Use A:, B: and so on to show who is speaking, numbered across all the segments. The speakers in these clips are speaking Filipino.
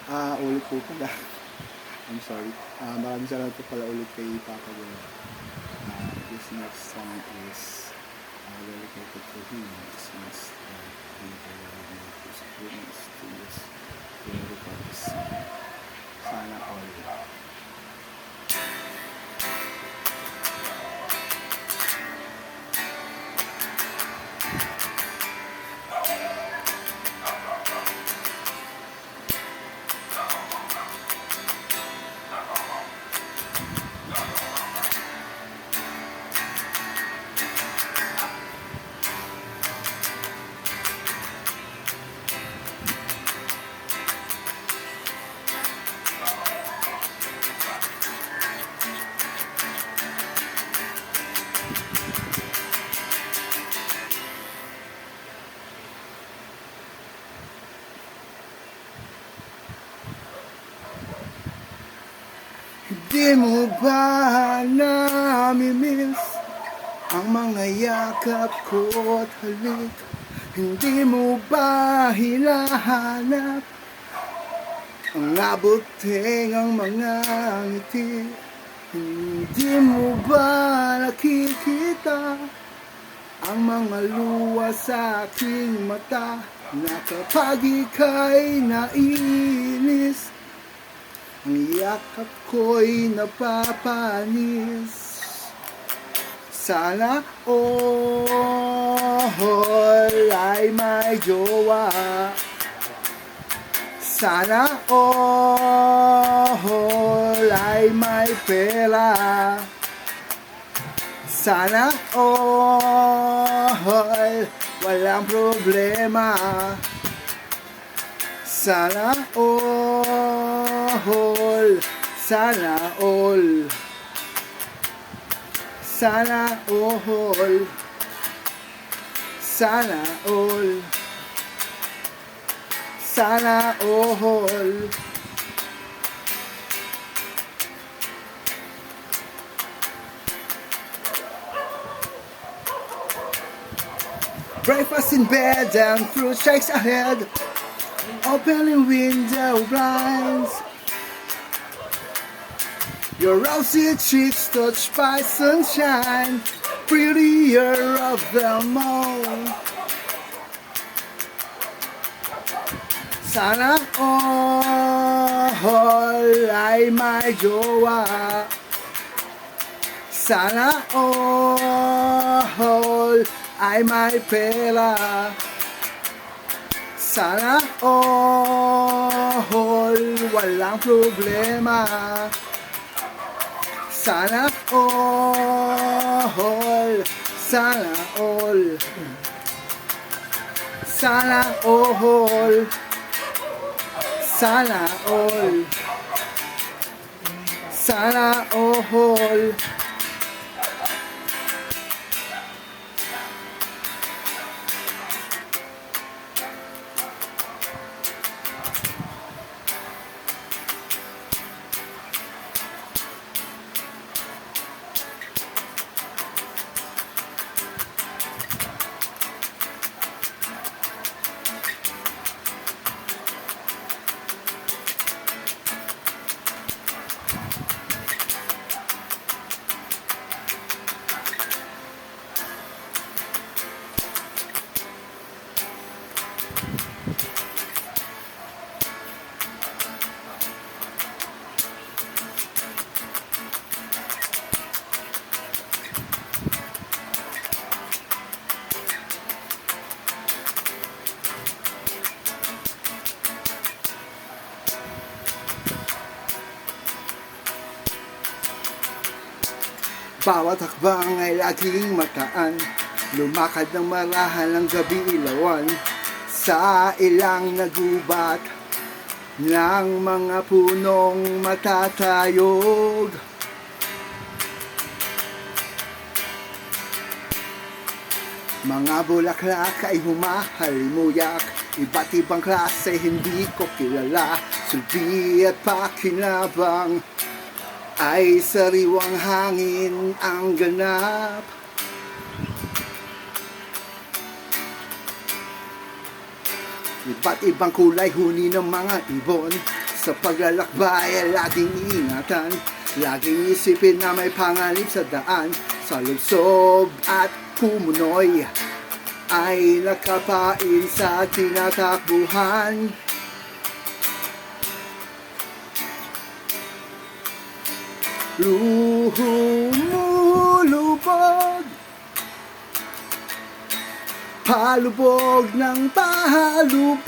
A: Ulit po pala. I'm sorry. Maraming salamat po pala ulit kay Papa Will. This next song is dedicated to him. This must be the Lord of His goodness to us to everybody. Sana all. Di mo ba namimiss ang mga yakap ko at halik? Hindi mo ba hinahanap ang abuting ang mga ngiti? Hindi mo ba nakikita ang mga luha sa aking mata na kapag ika'y nainis, ang yakap ko'y napapanis? Sana all ay may jowa. Sana all ay may pera. Sana all walang problema. Sana all, sana all, sana all, sana all, sana all. Breakfast in bed and fruit shakes ahead. Opening window blinds. Your rosy cheeks touched by sunshine, prettier of them all. Sana all ay may jowa. Sana all ay may pera. Sana all walang problema. Sana all, sana all, sana all, sana all, sana all. Bawat hakbang ay laging mataan, lumakad ng marahal ang gabi ilawan. Sa ilang nagubat ng mga punong matatayog, mga bulaklak ay humahalimuyak. Iba't ibang klase hindi ko kilala, sulbi at pakinabang ay sariwang hangin ang ganap. Iba't ibang kulay huni ng mga ibon, Sa paglalakbay ay laging ingatan, laging isipin na may panganib sa daan. Sa lubsob at kumunoy ay nakapain sa tinatakbuhan. Lumulubog, palubog ng palubog,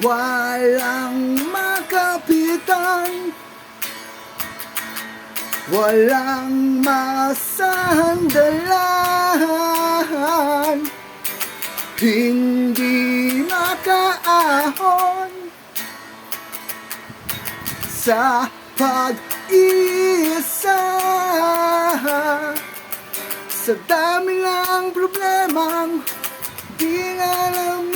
A: walang makapitan, walang masandalan, hindi makaahon sa pag-iisa. Sa dami ng problemang di nga alam